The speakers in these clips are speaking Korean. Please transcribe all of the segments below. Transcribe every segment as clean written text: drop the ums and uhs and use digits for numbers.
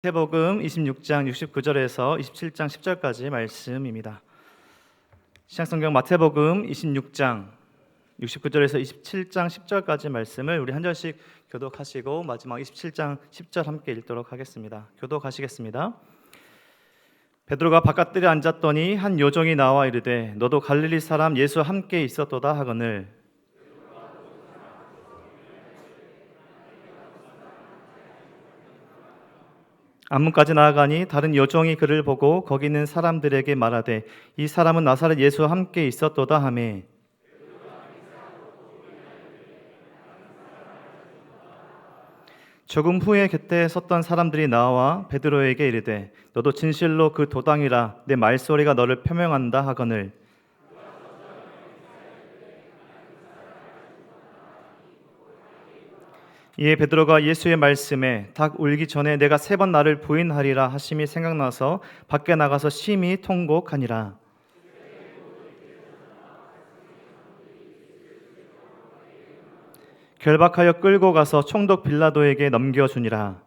마태복음 26장 69절에서 27장 10절까지 말씀입니다. 신약성경 마태복음 26장 69절에서 27장 10절까지 말씀을 우리 한 절씩 교독하시고 마지막 27장 10절 함께 읽도록 하겠습니다. 교독하시겠습니다. 베드로가 바깥들에 앉았더니 한 요종이 나와 이르되 너도 갈릴리 사람 예수와 함께 있었도다 하거늘 안문까지 나아가니 다른 요종이 그를 보고 거기 있는 사람들에게 말하되 이 사람은 나사렛 예수와 함께 있었도다 하매 조금 후에 곁에 섰던 사람들이 나와 베드로에게 이르되 너도 진실로 그 도당이라 내 말소리가 너를 표명한다 하거늘 이에 베드로가 예수의 말씀에 닭 울기 전에 내가 3번 나를 부인하리라 하심이 생각나서 밖에 나가서 심히 통곡하니라. 결박하여 끌고 가서 총독 빌라도에게 넘겨주니라.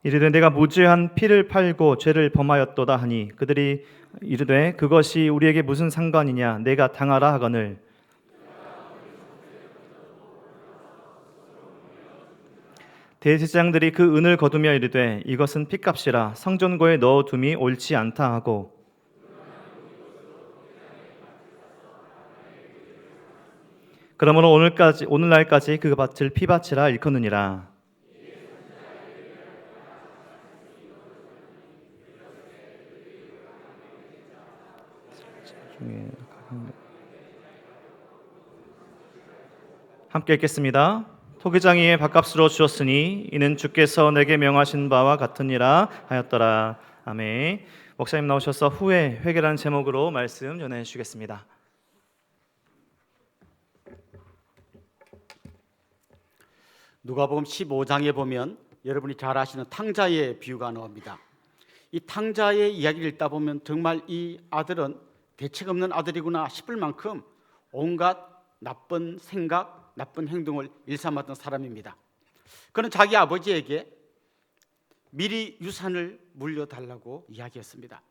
이르되 내가 무죄한 피를 팔고 죄를 범하였도다 하니 그들이 이르되 그것이 우리에게 무슨 상관이냐 내가 당하라 하거늘 대제사장들이 그 은을 거두며 이르되 이것은 핏값이라 성전고에 넣어둠이 옳지 않다 하고 그러므로 오늘날까지 그 밭을 피밭이라 일컫느니라. 함께 읽겠습니다. 토기장이의 밥값으로 주었으니 이는 주께서 내게 명하신 바와 같으니라 하였더라. 아멘. 목사님 나오셔서 후회 회개라는 제목으로 말씀 전해 주시겠습니다. 누가복음 15장에 보면 여러분이 잘 아시는 탕자의 비유가 나옵니다. 이 탕자의 이야기를 읽다 보면 정말 이 아들은 대책 없는 아들이구나 싶을 만큼 온갖 나쁜 생각, 나쁜 행동을 일삼았던 사람입니다. 그는 자기 아버지에게 미리 유산을 물려달라고 이야기했습니다.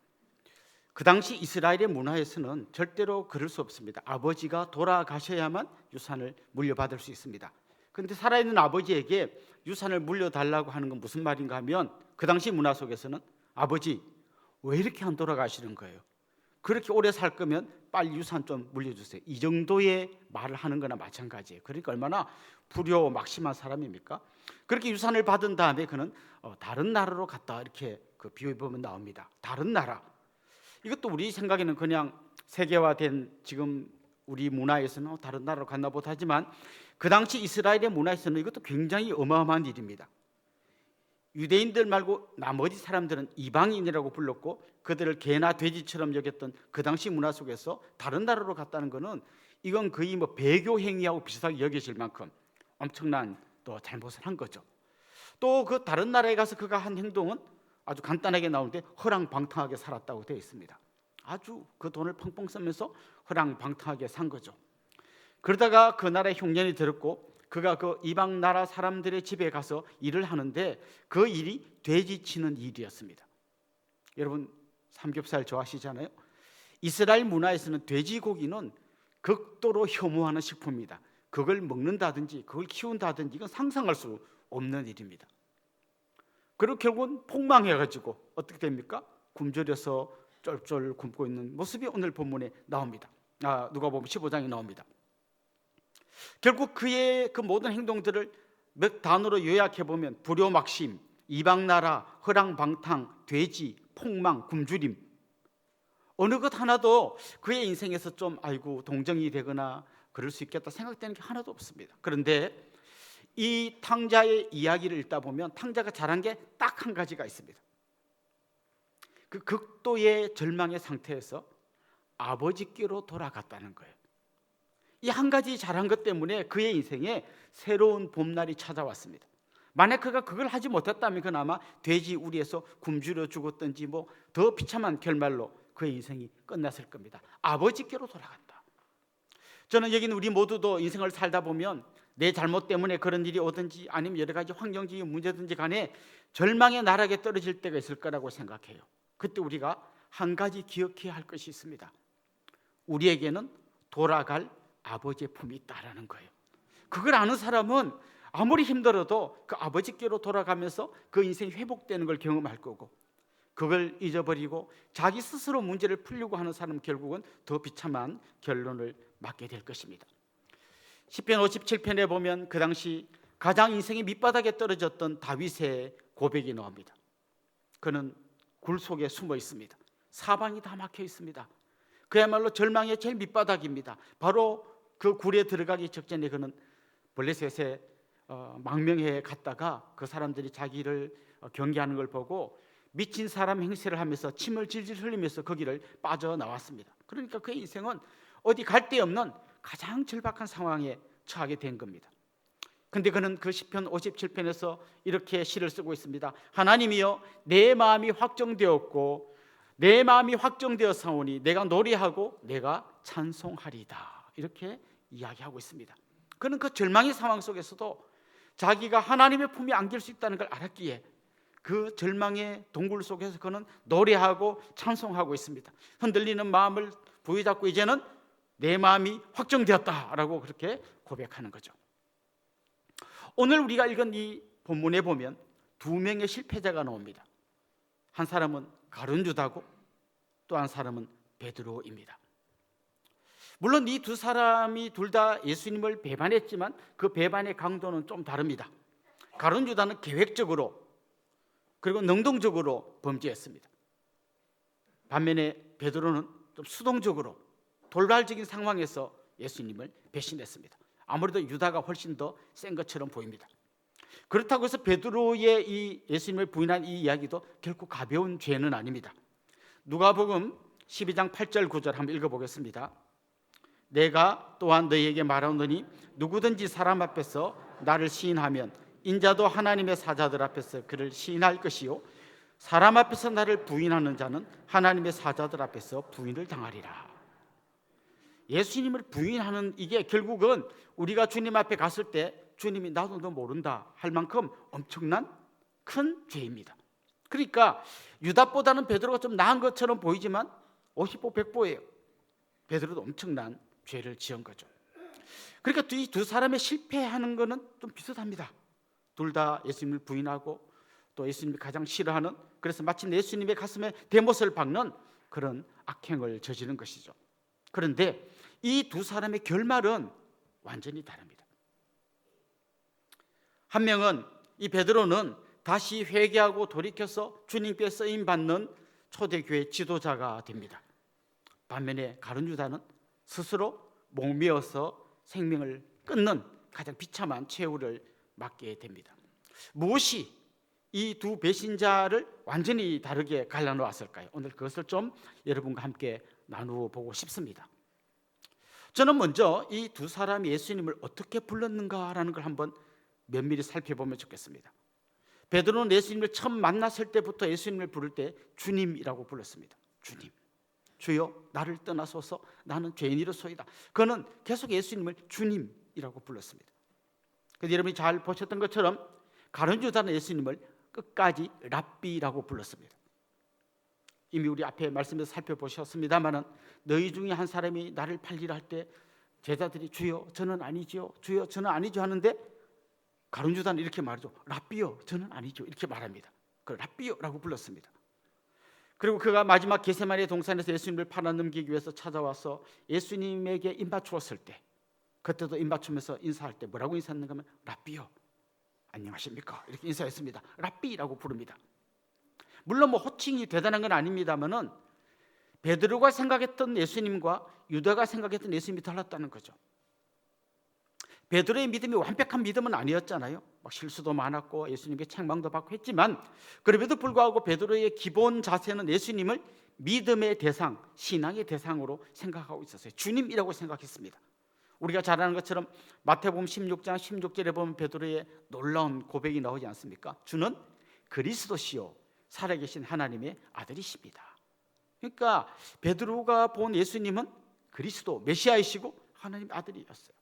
그 당시 이스라엘의 문화에서는 절대로 그럴 수 없습니다. 아버지가 돌아가셔야만 유산을 물려받을 수 있습니다. 그런데 살아있는 아버지에게 유산을 물려달라고 하는 건 무슨 말인가 하면 그 당시 문화 속에서는 아버지 왜 이렇게 안 돌아가시는 거예요? 그렇게 오래 살 거면 빨리 유산 좀 물려주세요. 이 정도의 말을 하는 거나 마찬가지예요. 그러니까 얼마나 불효막심한 사람입니까? 그렇게 유산을 받은 다음에 그는 다른 나라로 갔다 이렇게 그 비유해 보면 나옵니다. 다른 나라. 이것도 우리 생각에는 그냥 세계화된 지금 우리 문화에서는 다른 나라로 갔나 보다 하지만 그 당시 이스라엘의 문화에서는 이것도 굉장히 어마어마한 일입니다. 유대인들 말고 나머지 사람들은 이방인이라고 불렀고 그들을 개나 돼지처럼 여겼던 그 당시 문화 속에서 다른 나라로 갔다는 것은 이건 거의 뭐 배교 행위하고 비슷하게 여겨질 만큼 엄청난 또 잘못을 한 거죠. 또 그 다른 나라에 가서 그가 한 행동은 아주 간단하게 나오는데 허랑방탕하게 살았다고 되어 있습니다. 아주 그 돈을 펑펑 쓰면서 허랑방탕하게 산 거죠. 그러다가 그 나라에 흉년이 들었고 그가 그 이방 나라 사람들의 집에 가서 일을 하는데 그 일이 돼지 치는 일이었습니다. 여러분 삼겹살 좋아하시잖아요. 이스라엘 문화에서는 돼지고기는 극도로 혐오하는 식품입니다. 그걸 먹는다든지 그걸 키운다든지 이건 상상할 수 없는 일입니다. 그리고 결국은 폭망해가지고 어떻게 됩니까? 굶주려서 쫄쫄 굶고 있는 모습이 오늘 본문에 나옵니다. 누가복음 15장에 나옵니다. 결국 그의 그 모든 행동들을 몇 단어로 요약해 보면 불효막심, 이방나라, 허랑방탕, 돼지, 폭망, 굶주림 어느 것 하나도 그의 인생에서 좀 동정이 되거나 그럴 수 있겠다 생각되는 게 하나도 없습니다. 그런데 이 탕자의 이야기를 읽다 보면 탕자가 잘한 게 딱 한 가지가 있습니다. 그 극도의 절망의 상태에서 아버지께로 돌아갔다는 거예요. 이 한 가지 잘한 것 때문에 그의 인생에 새로운 봄날이 찾아왔습니다. 만약 그가 그걸 하지 못했다면 그는 아마 돼지 우리에서 굶주려 죽었든지 더 비참한 결말로 그의 인생이 끝났을 겁니다. 아버지께로 돌아간다. 저는 여기는 우리 모두도 인생을 살다 보면 내 잘못 때문에 그런 일이 오든지 아니면 여러 가지 환경적인 문제든지 간에 절망의 나락에 떨어질 때가 있을 거라고 생각해요. 그때 우리가 한 가지 기억해야 할 것이 있습니다. 우리에게는 돌아갈 아버지의 품이 있다라는 거예요. 그걸 아는 사람은 아무리 힘들어도 그 아버지께로 돌아가면서 그 인생이 회복되는 걸 경험할 거고, 그걸 잊어버리고 자기 스스로 문제를 풀려고 하는 사람은 결국은 더 비참한 결론을 맞게 될 것입니다. 시편 57편에 보면 그 당시 가장 인생의 밑바닥에 떨어졌던 다윗의 고백이 나옵니다. 그는 굴 속에 숨어 있습니다. 사방이 다 막혀 있습니다. 그야말로 절망의 제일 밑바닥입니다. 바로 그 굴에 들어가기 직전에 그는 블레셋의 망명회에 갔다가 그 사람들이 자기를 경계하는 걸 보고 미친 사람 행세를 하면서 침을 질질 흘리면서 거기를 빠져나왔습니다. 그러니까 그의 인생은 어디 갈 데 없는 가장 절박한 상황에 처하게 된 겁니다. 근데 그는 그 시편 57편에서 이렇게 시를 쓰고 있습니다. 하나님이여, 내 마음이 확정되었고 내 마음이 확정되었사오니 내가 노래하고 내가 찬송하리다, 이렇게 이야기하고 있습니다. 그는 그 절망의 상황 속에서도 자기가 하나님의 품에 안길 수 있다는 걸 알았기에 그 절망의 동굴 속에서 그는 노래하고 찬송하고 있습니다. 흔들리는 마음을 부여잡고 이제는 내 마음이 확정되었다라고 그렇게 고백하는 거죠. 오늘 우리가 읽은 이 본문에 보면 두 명의 실패자가 나옵니다. 한 사람은 가룟 유다고 또 한 사람은 베드로입니다. 물론 이 두 사람이 둘 다 예수님을 배반했지만 그 배반의 강도는 좀 다릅니다. 가룟 유다는 계획적으로 그리고 능동적으로 범죄했습니다. 반면에 베드로는 좀 수동적으로 돌발적인 상황에서 예수님을 배신했습니다. 아무래도 유다가 훨씬 더 센 것처럼 보입니다. 그렇다고 해서 베드로의 이 예수님을 부인한 이 이야기도 결코 가벼운 죄는 아닙니다. 누가복음 12장 8절 9절 한번 읽어보겠습니다. 내가 또한 너희에게 말하노니 누구든지 사람 앞에서 나를 시인하면 인자도 하나님의 사자들 앞에서 그를 시인할 것이요, 사람 앞에서 나를 부인하는 자는 하나님의 사자들 앞에서 부인을 당하리라. 예수님을 부인하는 이게 결국은 우리가 주님 앞에 갔을 때 주님이 나도 너 모른다 할 만큼 엄청난 큰 죄입니다. 그러니까 유다보다는 베드로가 좀 나은 것처럼 보이지만 50보 100보예요. 베드로도 엄청난 죄를 지은 거죠. 그러니까 이 두 사람의 실패하는 거는 좀 비슷합니다. 둘 다 예수님을 부인하고 또 예수님이 가장 싫어하는, 그래서 마치 예수님의 가슴에 대못을 박는 그런 악행을 저지른 것이죠. 그런데 이 두 사람의 결말은 완전히 다릅니다. 한 명은, 이 베드로는 다시 회개하고 돌이켜서 주님께 쓰임 받는 초대교회 지도자가 됩니다. 반면에 가룟 유다는 스스로 목매어서 생명을 끊는 가장 비참한 최후를 맞게 됩니다. 무엇이 이 두 배신자를 완전히 다르게 갈라놓았을까요? 오늘 그것을 좀 여러분과 함께 나누어 보고 싶습니다. 저는 먼저 이 두 사람이 예수님을 어떻게 불렀는가라는 걸 한번 면밀히 살펴보면 좋겠습니다. 베드로는 예수님을 처음 만났을 때부터 예수님을 부를 때 주님이라고 불렀습니다. 주님, 주여 나를 떠나소서, 나는 죄인이로소이다. 그는 계속 예수님을 주님이라고 불렀습니다. 그래서 여러분이 잘 보셨던 것처럼 가룟 유다는 예수님을 끝까지 랍비라고 불렀습니다. 이미 우리 앞에 말씀에서 살펴보셨습니다마는 너희 중에 한 사람이 나를 팔리라 할 때 제자들이 주여 저는 아니지요, 주여 저는 아니죠 하는데 가룟 유다는 이렇게 말하죠. 랍비요 저는 아니죠, 이렇게 말합니다. 그 랍비요라고 불렀습니다. 그리고 그가 마지막 겟세마네 동산에서 예수님을 팔아넘기기 위해서 찾아와서 예수님에게 입맞추었을 때, 그때도 입맞추면서 인사할 때 뭐라고 인사했는가 하면 랍비요 안녕하십니까 이렇게 인사했습니다. 랍비라고 부릅니다. 물론 뭐 호칭이 대단한 건 아닙니다만은 베드로가 생각했던 예수님과 유다가 생각했던 예수님이 달랐다는 거죠. 베드로의 믿음이 완벽한 믿음은 아니었잖아요. 막 실수도 많았고 예수님께 책망도 받고 했지만 그럼에도 불구하고 베드로의 기본 자세는 예수님을 믿음의 대상, 신앙의 대상으로 생각하고 있었어요. 주님이라고 생각했습니다. 우리가 잘 아는 것처럼 마태복음 16장 16절에 보면 베드로의 놀라운 고백이 나오지 않습니까? 주는 그리스도시요 살아계신 하나님의 아들이십니다. 그러니까 베드로가 본 예수님은 그리스도 메시아이시고 하나님의 아들이었어요.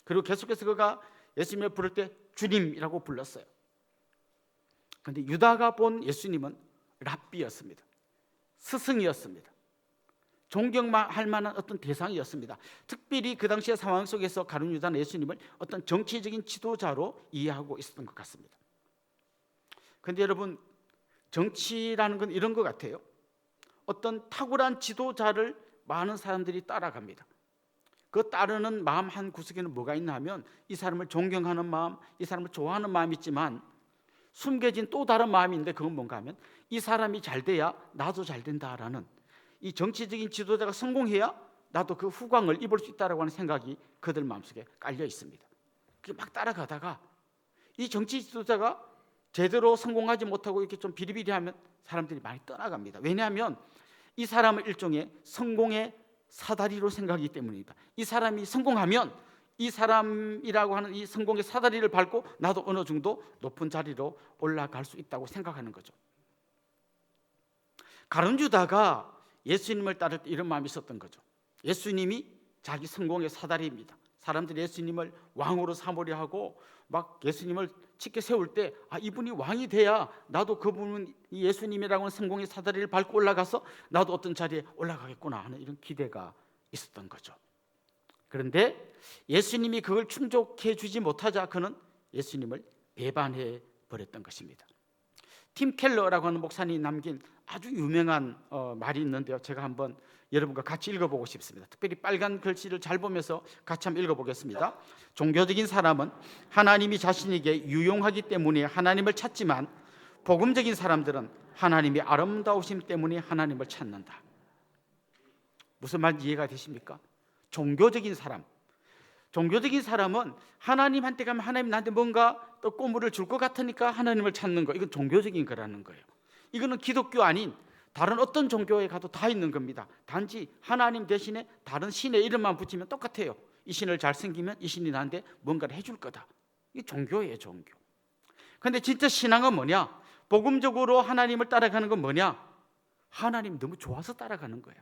그리고 계속해서 그가 예수님을 부를 때 주님이라고 불렀어요. 그런데 유다가 본 예수님은 랍비였습니다. 스승이었습니다. 존경할 만한 어떤 대상이었습니다. 특별히 그 당시의 상황 속에서 가룟 유다는 예수님을 어떤 정치적인 지도자로 이해하고 있었던 것 같습니다. 그런데 여러분, 정치라는 건 이런 것 같아요. 어떤 탁월한 지도자를 많은 사람들이 따라갑니다. 그 따르는 마음 한 구석에는 뭐가 있나 하면 이 사람을 존경하는 마음, 이 사람을 좋아하는 마음이 있지만 숨겨진 또 다른 마음인데 그건 뭔가 하면 이 사람이 잘 돼야 나도 잘 된다라는, 이 정치적인 지도자가 성공해야 나도 그 후광을 입을 수 있다라고 하는 생각이 그들 마음속에 깔려 있습니다. 그게 막 따라가다가 이 정치 지도자가 제대로 성공하지 못하고 이렇게 좀 비리비리하면 사람들이 많이 떠나갑니다. 왜냐하면 이 사람을 일종의 성공의 사다리로 생각하기 때문입니다. 이 사람이 성공하면 이 사람이라고 하는 이 성공의 사다리를 밟고 나도 어느 정도 높은 자리로 올라갈 수 있다고 생각하는 거죠. 가룟 유다가 예수님을 따를 때 이런 마음이 있었던 거죠. 예수님이 자기 성공의 사다리입니다. 사람들이 예수님을 왕으로 삼으려 하고 막 예수님을 치켜 세울 때 이분이 왕이 돼야 나도 그분은 이 예수님이라고 하는 성공의 사다리를 밟고 올라가서 나도 어떤 자리에 올라가겠구나 하는 이런 기대가 있었던 거죠. 그런데 예수님이 그걸 충족해 주지 못하자 그는 예수님을 배반해 버렸던 것입니다. 팀 켈러라고 하는 목사님이 남긴 아주 유명한 말이 있는데요. 제가 한번 여러분과 같이 읽어보고 싶습니다. 특별히 빨간 글씨를 잘 보면서 같이 한번 읽어보겠습니다. 종교적인 사람은 하나님이 자신에게 유용하기 때문에 하나님을 찾지만 복음적인 사람들은 하나님의 아름다우심 때문에 하나님을 찾는다. 무슨 말인지 이해가 되십니까? 종교적인 사람은 하나님한테 가면 하나님 나한테 뭔가 또 꼬물을 줄 것 같으니까 하나님을 찾는 거, 이건 종교적인 거라는 거예요. 이거는 기독교 아닌 다른 어떤 종교에 가도 다 있는 겁니다. 단지 하나님 대신에 다른 신의 이름만 붙이면 똑같아요. 이 신을 잘 섬기면 이 신이 나한테 뭔가를 해줄 거다. 이게 종교예요, 종교. 그런데 진짜 신앙은 뭐냐? 복음적으로 하나님을 따라가는 건 뭐냐? 하나님 너무 좋아서 따라가는 거예요.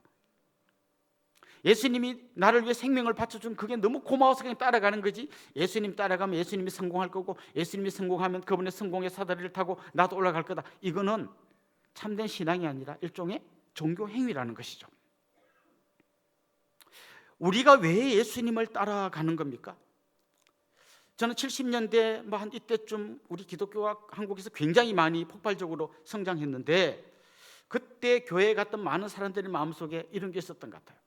예수님이 나를 위해 생명을 바쳐준 그게 너무 고마워서 그냥 따라가는 거지. 예수님 따라가면 예수님이 성공할 거고 예수님이 성공하면 그분의 성공의 사다리를 타고 나도 올라갈 거다. 이거는 참된 신앙이 아니라 일종의 종교 행위라는 것이죠. 우리가 왜 예수님을 따라가는 겁니까? 저는 70년대 한 이때쯤 우리 기독교가 한국에서 굉장히 많이 폭발적으로 성장했는데 그때 교회에 갔던 많은 사람들의 마음속에 이런 게 있었던 것 같아요.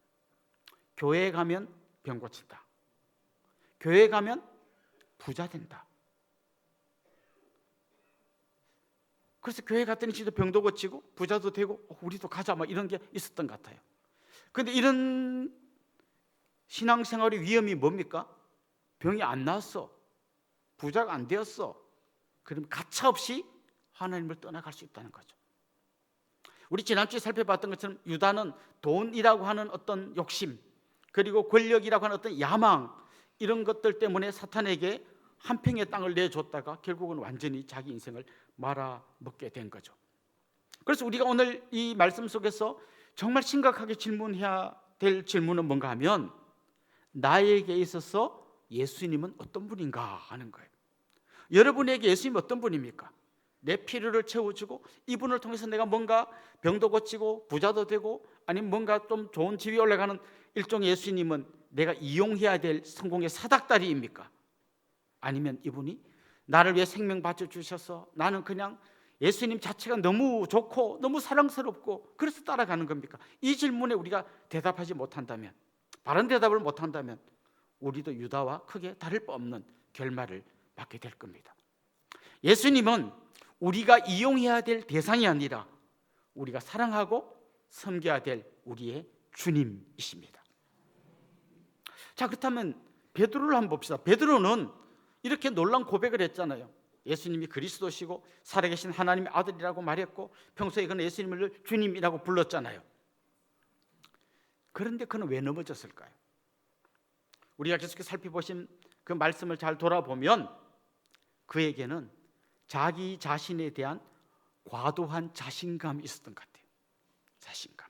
교회에 가면 병 고친다. 교회에 가면 부자 된다. 그래서 교회 갔더니 진짜 병도 고치고 부자도 되고 우리도 가자 막 이런 게 있었던 것 같아요. 그런데 이런 신앙생활의 위험이 뭡니까? 병이 안 나았어. 부자가 안 되었어. 그럼 가차없이 하나님을 떠나갈 수 있다는 거죠. 우리 지난주에 살펴봤던 것처럼 유다는 돈이라고 하는 어떤 욕심, 그리고 권력이라고 하는 어떤 야망, 이런 것들 때문에 사탄에게 한 평의 땅을 내줬다가 결국은 완전히 자기 인생을 말아먹게 된 거죠. 그래서 우리가 오늘 이 말씀 속에서 정말 심각하게 질문해야 될 질문은 뭔가 하면 나에게 있어서 예수님은 어떤 분인가 하는 거예요. 여러분에게 예수님이 어떤 분입니까? 내 필요를 채워주고 이분을 통해서 내가 뭔가 병도 고치고 부자도 되고 아니면 뭔가 좀 좋은 지위에 올라가는 일종의 예수님은 내가 이용해야 될 성공의 사닥다리입니까? 아니면 이분이 나를 위해 생명 바쳐주셔서 나는 그냥 예수님 자체가 너무 좋고 너무 사랑스럽고 그래서 따라가는 겁니까? 이 질문에 우리가 대답하지 못한다면, 바른 대답을 못한다면 우리도 유다와 크게 다를 바 없는 결말을 맞게 될 겁니다. 예수님은 우리가 이용해야 될 대상이 아니라 우리가 사랑하고 섬겨야 될 우리의 주님이십니다. 자, 그렇다면 베드로를 한번 봅시다. 베드로는 이렇게 놀라운 고백을 했잖아요. 예수님이 그리스도시고 살아계신 하나님의 아들이라고 말했고 평소에 그는 예수님을 주님이라고 불렀잖아요. 그런데 그는 왜 넘어졌을까요? 우리가 계속해서 살펴보신 그 말씀을 잘 돌아보면 그에게는 자기 자신에 대한 과도한 자신감이 있었던 것 같아요. 자신감.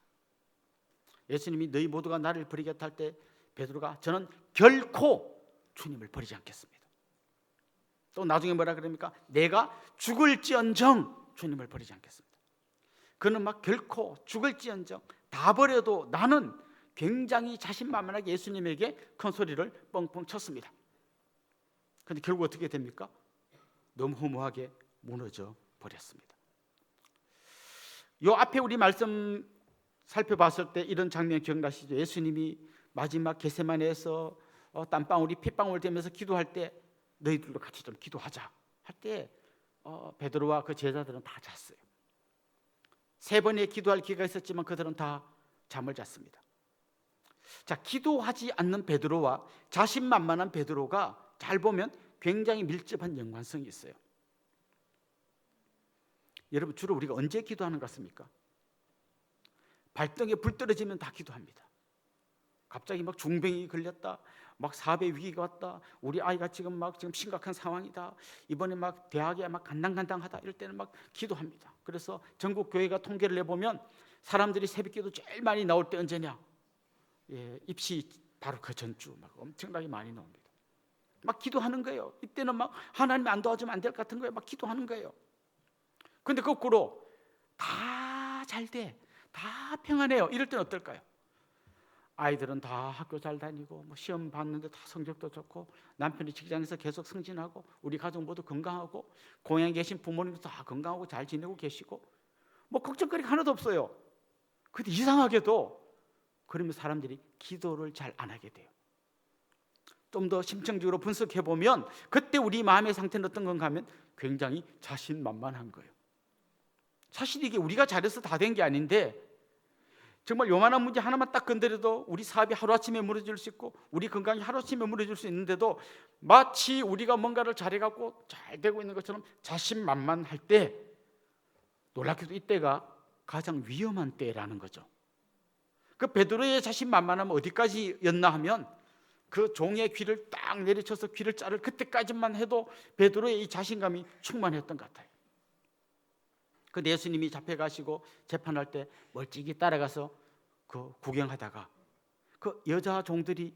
예수님이 너희 모두가 나를 버리겠다 할 때 베드로가 저는 결코 주님을 버리지 않겠습니다. 또 나중에 뭐라 그럽니까? 내가 죽을지언정 주님을 버리지 않겠습니다. 그는 막 결코 죽을지언정 다 버려도 나는 굉장히 자신만만하게 예수님에게 큰 소리를 뻥뻥 쳤습니다. 그런데 결국 어떻게 됩니까? 너무 허무하게 무너져 버렸습니다. 요 앞에 우리 말씀 살펴봤을 때 이런 장면 기억나시죠? 예수님이 마지막 겟세마네에서 땀방울이 핏방울 되면서 기도할 때 너희들도 같이 좀 기도하자 할 때 베드로와 그 제자들은 다 잤어요. 3번의 기도할 기회가 있었지만 그들은 다 잠을 잤습니다. 자, 기도하지 않는 베드로와 자신만만한 베드로가 잘 보면 굉장히 밀접한 연관성이 있어요. 여러분, 주로 우리가 언제 기도하는 것 같습니까? 발등에 불 떨어지면 다 기도합니다. 갑자기 막 중병이 걸렸다, 막 사배 위기가 왔다, 우리 아이가 지금 심각한 상황이다, 이번에 막 대학에 막 간당간당하다, 이럴 때는 막 기도합니다. 그래서 전국 교회가 통계를 내보면 사람들이 새벽기도 제일 많이 나올 때 언제냐? 입시 바로 그 전주 막 엄청나게 많이 나옵니다. 막 기도하는 거예요. 이때는 막 하나님이 안 도와주면 안 될 것 같은 거예요. 막 기도하는 거예요. 근데 거꾸로 다 잘 돼, 다 평안해요. 이럴 때는 어떨까요? 아이들은 다 학교 잘 다니고 뭐 시험 봤는데 다 성적도 좋고 남편이 직장에서 계속 승진하고 우리 가족 모두 건강하고 고향에 계신 부모님도 다 건강하고 잘 지내고 계시고 뭐 걱정거리가 하나도 없어요. 근데 이상하게도 그러면 사람들이 기도를 잘 안 하게 돼요. 좀 더 심층적으로 분석해 보면 그때 우리 마음의 상태는 어떤 건가 하면 굉장히 자신만만한 거예요. 사실 이게 우리가 잘해서 다 된 게 아닌데 정말 요만한 문제 하나만 딱 건드려도 우리 사업이 하루아침에 무너질 수 있고 우리 건강이 하루아침에 무너질 수 있는데도 마치 우리가 뭔가를 잘해갖고 잘 되고 있는 것처럼 자신만만할 때 놀랍게도 이때가 가장 위험한 때라는 거죠. 그 베드로의 자신만만함은 어디까지였나 하면 그 종의 귀를 딱 내리쳐서 귀를 자를 그때까지만 해도 베드로의 이 자신감이 충만했던 것 같아요. 그 예수님이 잡혀가시고 재판할 때 멀찍이 따라가서 그 구경하다가 그 여자 종들이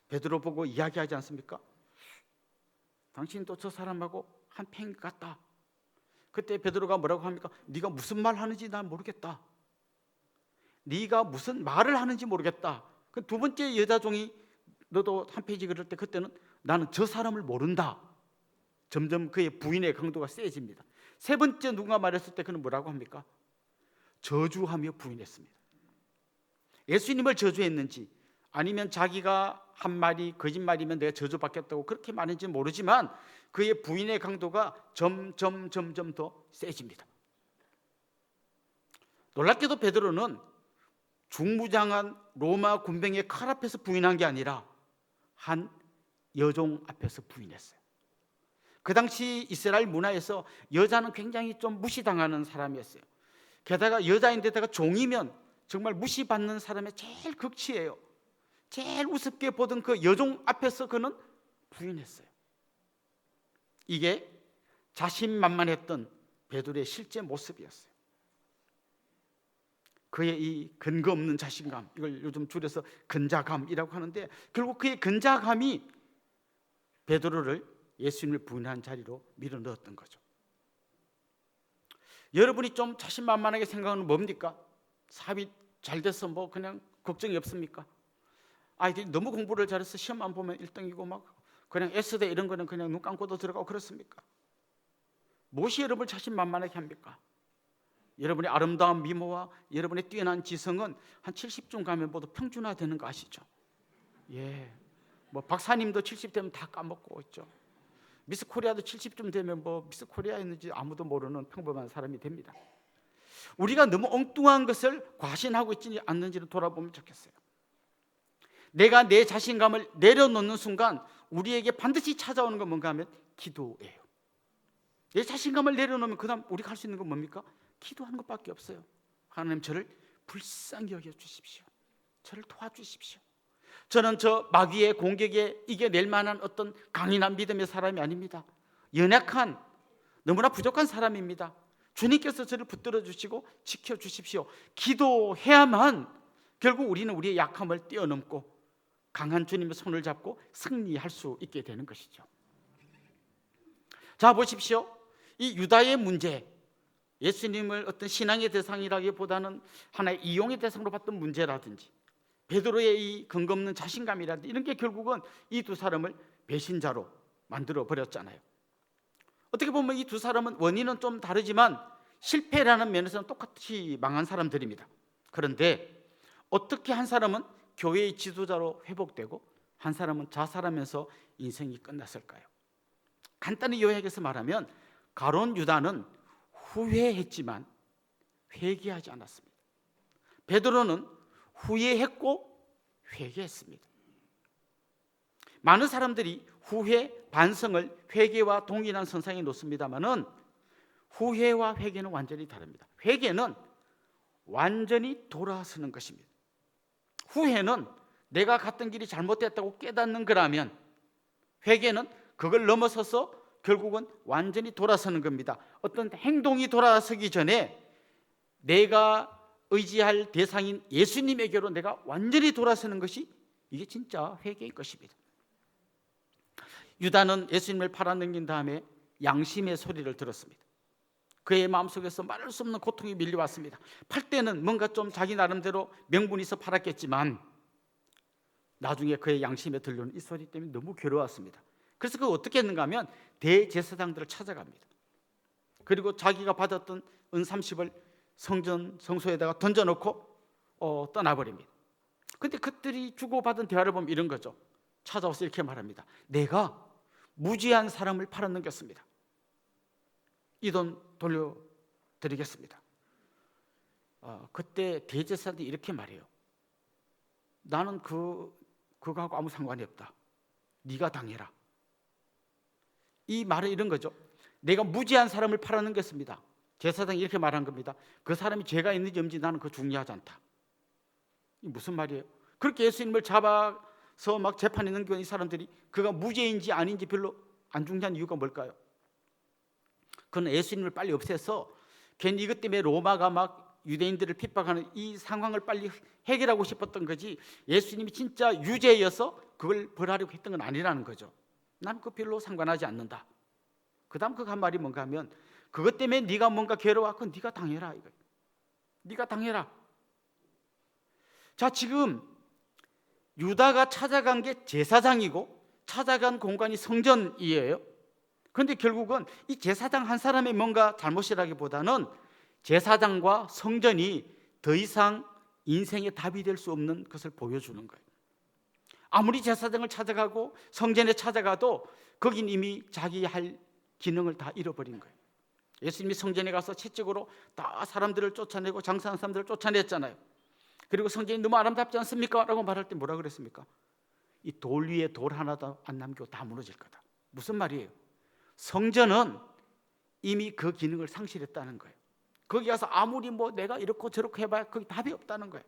베드로 보고 이야기하지 않습니까? 당신도 저 사람하고 한 편 같다. 그때 베드로가 뭐라고 합니까? 네가 무슨 말 하는지 난 모르겠다. 네가 무슨 말을 하는지 모르겠다. 그 두 번째 여자 종이 너도 한 페이지 그럴 때 그때는 나는 저 사람을 모른다. 점점 그의 부인의 강도가 세집니다. 세 번째 누군가 말했을 때 그는 뭐라고 합니까? 저주하며 부인했습니다. 예수님을 저주했는지 아니면 자기가 한 말이 거짓말이면 내가 저주받겠다고 그렇게 말했는지 모르지만 그의 부인의 강도가 점점 더 세집니다. 놀랍게도 베드로는 중무장한 로마 군병의 칼 앞에서 부인한 게 아니라 한 여종 앞에서 부인했어요. 그 당시 이스라엘 문화에서 여자는 굉장히 좀 무시당하는 사람이었어요. 게다가 여자인데다가 종이면 정말 무시받는 사람의 제일 극치예요. 제일 우습게 보던 그 여종 앞에서 그는 부인했어요. 이게 자신만만했던 베드로의 실제 모습이었어요. 그의 이 근거 없는 자신감, 이걸 요즘 줄여서 근자감이라고 하는데 결국 그의 근자감이 베드로를 예수님을 부인한 자리로 밀어넣었던 거죠. 여러분이 좀 자신만만하게 생각하는 뭡니까? 사업이 잘 돼서 뭐 그냥 걱정이 없습니까? 아이들이 너무 공부를 잘해서 시험만 보면 1등이고 막 그냥 S대 이런 거는 그냥 눈 감고도 들어가고 그렇습니까? 무엇이 여러분을 자신만만하게 합니까? 여러분의 아름다운 미모와 여러분의 뛰어난 지성은 한 70쯤 가면 모두 평준화되는 거 아시죠? 예, 뭐 박사님도 70 되면 다 까먹고 있죠. 미스 코리아도 70쯤 되면 뭐 미스 코리아였는지 아무도 모르는 평범한 사람이 됩니다. 우리가 너무 엉뚱한 것을 과신하고 있지 않는지를 돌아보면 좋겠어요. 내가 내 자신감을 내려놓는 순간 우리에게 반드시 찾아오는 건 뭔가 하면 기도예요. 내 자신감을 내려놓으면 그 다음 우리가 할 수 있는 건 뭡니까? 기도하는 것밖에 없어요. 하나님, 저를 불쌍히 여겨주십시오. 저를 도와주십시오. 저는 저 마귀의 공격에 이겨낼 만한 어떤 강인한 믿음의 사람이 아닙니다. 연약한, 너무나 부족한 사람입니다. 주님께서 저를 붙들어 주시고 지켜주십시오. 기도해야만 결국 우리는 우리의 약함을 뛰어넘고 강한 주님의 손을 잡고 승리할 수 있게 되는 것이죠. 자, 보십시오. 이 유다의 문제, 예수님을 어떤 신앙의 대상이라기보다는 하나의 이용의 대상으로 봤던 문제라든지 베드로의 이 근거 없는 자신감이라든지 이런 게 결국은 이 두 사람을 배신자로 만들어 버렸잖아요. 어떻게 보면 이 두 사람은 원인은 좀 다르지만 실패라는 면에서는 똑같이 망한 사람들입니다. 그런데 어떻게 한 사람은 교회의 지도자로 회복되고 한 사람은 자살하면서 인생이 끝났을까요? 간단히 요약해서 말하면 가룟 유다는 후회했지만 회개하지 않았습니다. 베드로는 후회했고 회개했습니다. 많은 사람들이 후회, 반성을 회개와 동일한 선상에 놓습니다만은 후회와 회개는 완전히 다릅니다. 회개는 완전히 돌아서는 것입니다. 후회는 내가 갔던 길이 잘못됐다고 깨닫는 거라면 회개는 그걸 넘어서서 결국은 완전히 돌아서는 겁니다. 어떤 행동이 돌아서기 전에 내가 의지할 대상인 예수님에게로 내가 완전히 돌아서는 것이 이게 진짜 회개인 것입니다. 유다는 예수님을 팔아넘긴 다음에 양심의 소리를 들었습니다. 그의 마음속에서 말할 수 없는 고통이 밀려왔습니다. 팔 때는 뭔가 좀 자기 나름대로 명분이 있어 팔았겠지만 나중에 그의 양심에 들려오는 이 소리 때문에 너무 괴로웠습니다. 그래서 그가 어떻게 했는가 하면 대제사장들을 찾아갑니다. 그리고 자기가 받았던 은 30을 성소에다가 던져놓고 떠나버립니다. 근데 그들이 주고받은 대화를 보면 이런 거죠. 찾아와서 이렇게 말합니다. 내가 무지한 사람을 팔아넘겼습니다. 이 돈 돌려드리겠습니다. 그때 대제사장이 이렇게 말해요. 나는 그거하고 아무 상관이 없다. 네가 당해라. 이 말은 이런 거죠. 내가 무지한 사람을 팔아넘겼습니다. 제사장이 이렇게 말한 겁니다. 그 사람이 죄가 있는지 없는지 나는 그거 중요하지 않다. 이 무슨 말이에요? 그렇게 예수님을 잡아서 막 재판에 넘겨온 이 사람들이 그가 무죄인지 아닌지 별로 안 중요한 이유가 뭘까요? 그는 예수님을 빨리 없애서 괜히 이것 때문에 로마가 막 유대인들을 핍박하는 이 상황을 빨리 해결하고 싶었던 거지 예수님이 진짜 유죄여서 그걸 벌하려고 했던 건 아니라는 거죠. 난 그거 별로 상관하지 않는다. 그 다음 그가 한 말이 뭔가 하면 그것 때문에 네가 뭔가 괴로워 그건 네가 당해라 이거예요. 네가 당해라. 자, 지금 유다가 찾아간 게 제사장이고 찾아간 공간이 성전이에요. 그런데 결국은 이 제사장 한 사람의 뭔가 잘못이라기보다는 제사장과 성전이 더 이상 인생의 답이 될 수 없는 것을 보여주는 거예요. 아무리 제사장을 찾아가고 성전에 찾아가도 거긴 이미 자기 할 기능을 다 잃어버린 거예요. 예수님이 성전에 가서 채찍으로 다 사람들을 쫓아내고 장사하는 사람들을 쫓아냈잖아요. 그리고 성전이 너무 아름답지 않습니까? 라고 말할 때 뭐라 그랬습니까? 이 돌 위에 돌 하나도 안 남기고 다 무너질 거다. 무슨 말이에요? 성전은 이미 그 기능을 상실했다는 거예요. 거기 가서 아무리 뭐 내가 이렇고 저렇고 해봐야 거기 답이 없다는 거예요.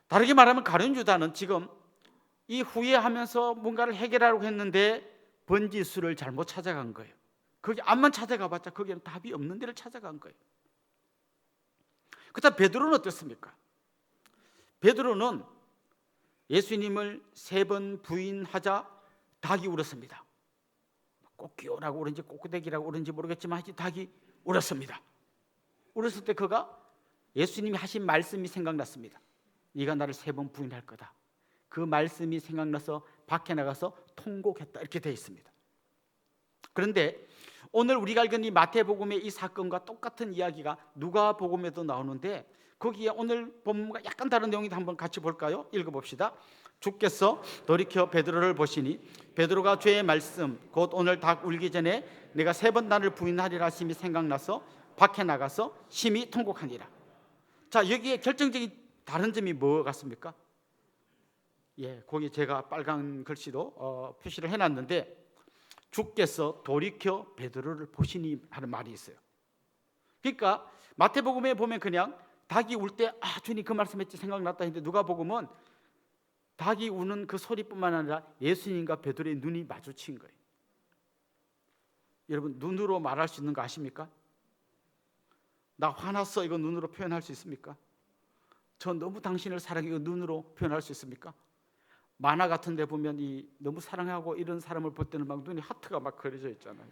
다르게 말하면 가룟 유다는 지금 이 후회하면서 뭔가를 해결하려고 했는데 번지수를 잘못 찾아간 거예요. 거기 앞만 찾아가봤자 거기는 답이 없는 데를 찾아간 거예요. 그렇다면 베드로는 어떻습니까? 베드로는 예수님을 3번 부인하자 닭이 울었습니다. 꽃기호라고 그런지 꼬꾸대기라고 그런지 모르겠지만 하여튼 닭이 울었습니다. 울었을 때 그가 예수님이 하신 말씀이 생각났습니다. 네가 나를 3번 부인할 거다. 그 말씀이 생각나서 밖에 나가서 통곡했다 이렇게 되어 있습니다. 그런데 오늘 우리가 읽은 이 마태복음의 이 사건과 똑같은 이야기가 누가복음에도 나오는데 거기에 오늘 본문과 약간 다른 내용인데 한번 같이 볼까요? 읽어봅시다. 주께서 돌이켜 베드로를 보시니 베드로가 주의 말씀 곧 오늘 닭 울기 전에 내가 3번 나를 부인하리라 하심이 생각나서 밖에 나가서 심히 통곡하니라. 자, 여기에 결정적인 다른 점이 뭐 같습니까? 거기 제가 빨간 글씨로 표시를 해놨는데 주께서 돌이켜 베드로를 보시니 하는 말이 있어요. 그러니까 마태복음에 보면 그냥 닭이 울 때 주님 그 말씀했지 생각났다 했는데 누가복음은 닭이 우는 그 소리뿐만 아니라 예수님과 베드로의 눈이 마주친 거예요. 여러분 눈으로 말할 수 있는 거 아십니까? 나 화났어 이거 눈으로 표현할 수 있습니까? 저 너무 당신을 사랑해요 눈으로 표현할 수 있습니까? 만화 같은 데 보면 이 너무 사랑하고 이런 사람을 볼 때는 막 눈이 하트가 막 그려져 있잖아요.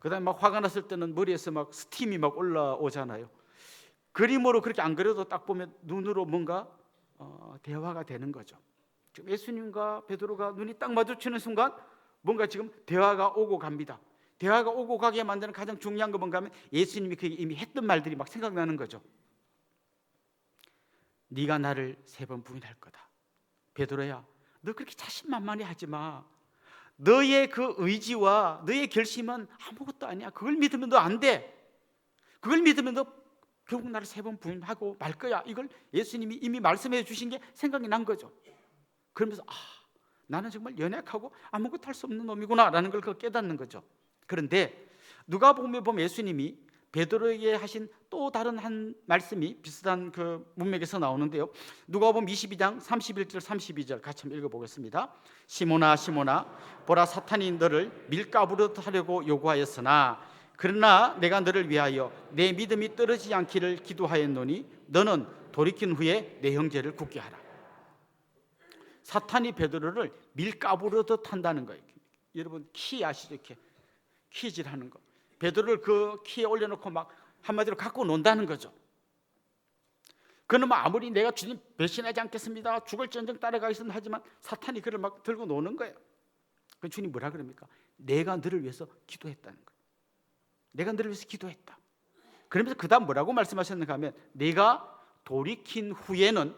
그다음에 막 화가 났을 때는 머리에서 막 스팀이 막 올라오잖아요. 그림으로 그렇게 안 그려도 딱 보면 눈으로 뭔가 대화가 되는 거죠. 지금 예수님과 베드로가 눈이 딱 마주치는 순간 뭔가 지금 대화가 오고 갑니다. 대화가 오고 가게 만드는 가장 중요한 거 뭔가 하면 예수님이 그 이미 했던 말들이 막 생각나는 거죠. 네가 나를 3번 부인할 거다. 베드로야, 너 그렇게 자신만만해 하지 마. 너의 그 의지와 너의 결심은 아무것도 아니야. 그걸 믿으면 너 안 돼. 그걸 믿으면 너 결국 나를 3번 부인하고 말 거야. 이걸 예수님이 이미 말씀해 주신 게 생각이 난 거죠. 그러면서 나는 정말 연약하고 아무것도 할 수 없는 놈이구나 라는 걸 깨닫는 거죠. 그런데 누가복음에 보면 예수님이 베드로에게 하신 또 다른 한 말씀이 비슷한 그 문맥에서 나오는데요. 누가복음 22장 31절 32절 같이 한번 읽어보겠습니다. 시몬아 시몬아 보라 사탄이 너를 밀가부르듯 하려고 요구하였으나 그러나 내가 너를 위하여 내 믿음이 떨어지지 않기를 기도하였노니 너는 돌이킨 후에 내 형제를 굳게 하라. 사탄이 베드로를 밀가부르듯 한다는 거예요. 여러분 키 아시죠? 이렇게 키질하는 거. 베드로를 그 키에 올려놓고 막 한마디로 갖고 논다는 거죠. 그는 아무리 내가 주님 배신하지 않겠습니다, 죽을지언정 따라가겠습니다 하지만 사탄이 그를 막 들고 노는 거예요. 그 주님 뭐라 그럽니까? 내가 너를 위해서 기도했다는 거예요. 내가 너를 위해서 기도했다. 그러면서 그 다음 뭐라고 말씀하셨는가 하면 내가 돌이킨 후에는,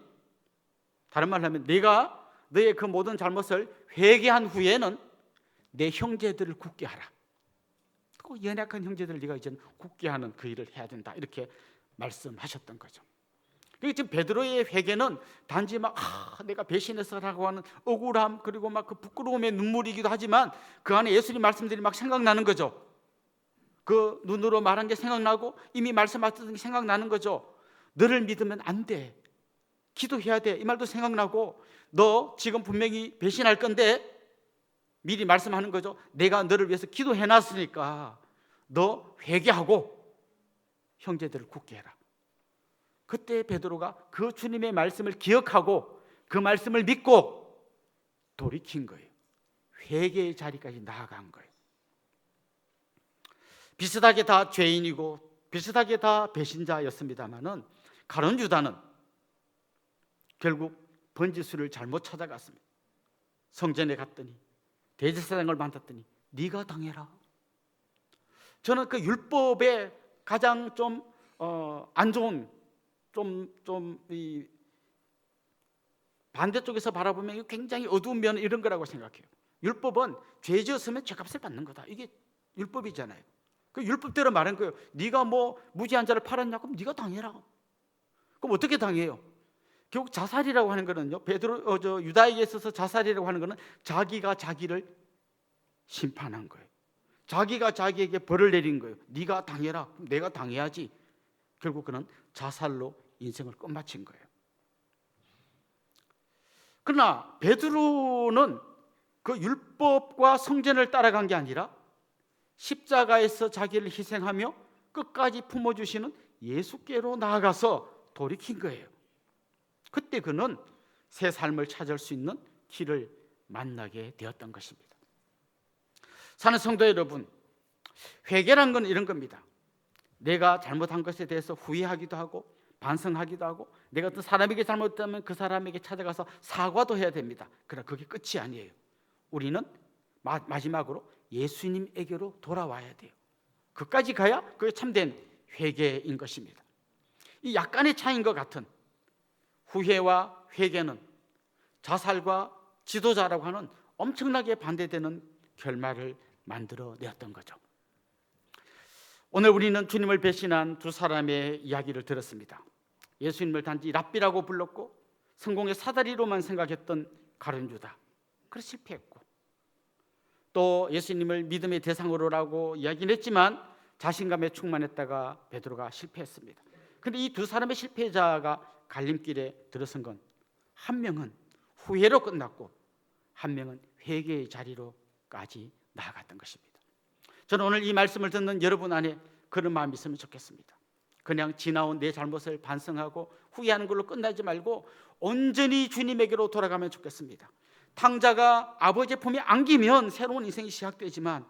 다른 말로 하면 내가 너의 그 모든 잘못을 회개한 후에는 내 형제들을 굳게 하라. 그 연약한 형제들을 네가 이제는 굳게 하는 그 일을 해야 된다. 이렇게 말씀하셨던 거죠. 그러니까 지금 베드로의 회개는 단지 막 내가 배신해서라고 하는 억울함 그리고 막 그 부끄러움의 눈물이기도 하지만 그 안에 예수님 말씀들이 막 생각나는 거죠. 그 눈으로 말한 게 생각나고 이미 말씀하셨던 게 생각나는 거죠. 너를 믿으면 안 돼. 기도해야 돼. 이 말도 생각나고 너 지금 분명히 배신할 건데 미리 말씀하는 거죠. 내가 너를 위해서 기도해놨으니까 너 회개하고 형제들을 굳게 해라. 그때 베드로가 그 주님의 말씀을 기억하고 그 말씀을 믿고 돌이킨 거예요. 회개의 자리까지 나아간 거예요. 비슷하게 다 죄인이고 비슷하게 다 배신자였습니다마는 가룟 유다는 결국 번지수를 잘못 찾아갔습니다. 성전에 갔더니 대제사장을 만났더니 네가 당해라. 저는 그 율법의 가장 좀 안 좋은 이 반대쪽에서 바라보면 굉장히 어두운 면은 이런 거라고 생각해요. 율법은 죄 지었으면 죄값을 받는 거다. 이게 율법이잖아요. 그 율법대로 말한 거예요. 네가 뭐 무지한 자를 팔았냐? 그럼 네가 당해라. 그럼 어떻게 당해요? 결국 자살이라고 하는 거는요. 유다에게 있어서 자살이라고 하는 거는 자기가 자기를 심판한 거예요. 자기가 자기에게 벌을 내린 거예요. 네가 당해라. 그럼 내가 당해야지. 결국 그는 자살로 인생을 끝마친 거예요. 그러나 베드로는 그 율법과 성전을 따라간 게 아니라 십자가에서 자기를 희생하며 끝까지 품어주시는 예수께로 나아가서 돌이킨 거예요. 그때 그는 새 삶을 찾을 수 있는 길을 만나게 되었던 것입니다. 사는 성도 여러분, 회개란 건 이런 겁니다. 내가 잘못한 것에 대해서 후회하기도 하고 반성하기도 하고 내가 어떤 사람에게 잘못했다면 그 사람에게 찾아가서 사과도 해야 됩니다. 그러나 그게 끝이 아니에요. 우리는 마지막으로 예수님에게로 돌아와야 돼요. 그까지 가야 그게 참된 회개인 것입니다. 이 약간의 차이인 것 같은 후회와 회개는 자살과 지도자라고 하는 엄청나게 반대되는 결말을 만들어내었던 거죠. 오늘 우리는 주님을 배신한 두 사람의 이야기를 들었습니다. 예수님을 단지 랍비라고 불렀고 성공의 사다리로만 생각했던 가룟 유다, 그래서 실패했고, 또 예수님을 믿음의 대상으로라고 이야기는 했지만 자신감에 충만했다가 베드로가 실패했습니다. 그런데 이 두 사람의 실패자가 갈림길에 들어선 건 한 명은 후회로 끝났고 한 명은 회개의 자리로까지 나아갔던 것입니다. 저는 오늘 이 말씀을 듣는 여러분 안에 그런 마음이 있으면 좋겠습니다. 그냥 지나온 내 잘못을 반성하고 후회하는 걸로 끝나지 말고 온전히 주님에게로 돌아가면 좋겠습니다. 탕자가 아버지의 품에 안기면 새로운 인생이 시작되지만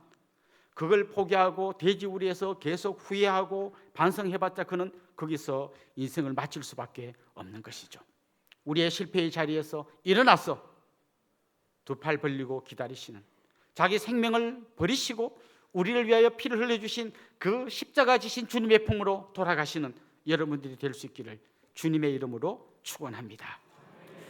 그걸 포기하고 돼지우리에서 계속 후회하고 반성해봤자 그는 거기서 인생을 마칠 수밖에 없는 것이죠. 우리의 실패의 자리에서 일어나서 두 팔 벌리고 기다리시는, 자기 생명을 버리시고 우리를 위하여 피를 흘려주신 그 십자가 지신 주님의 품으로 돌아가시는 여러분들이 될 수 있기를 주님의 이름으로 축원합니다.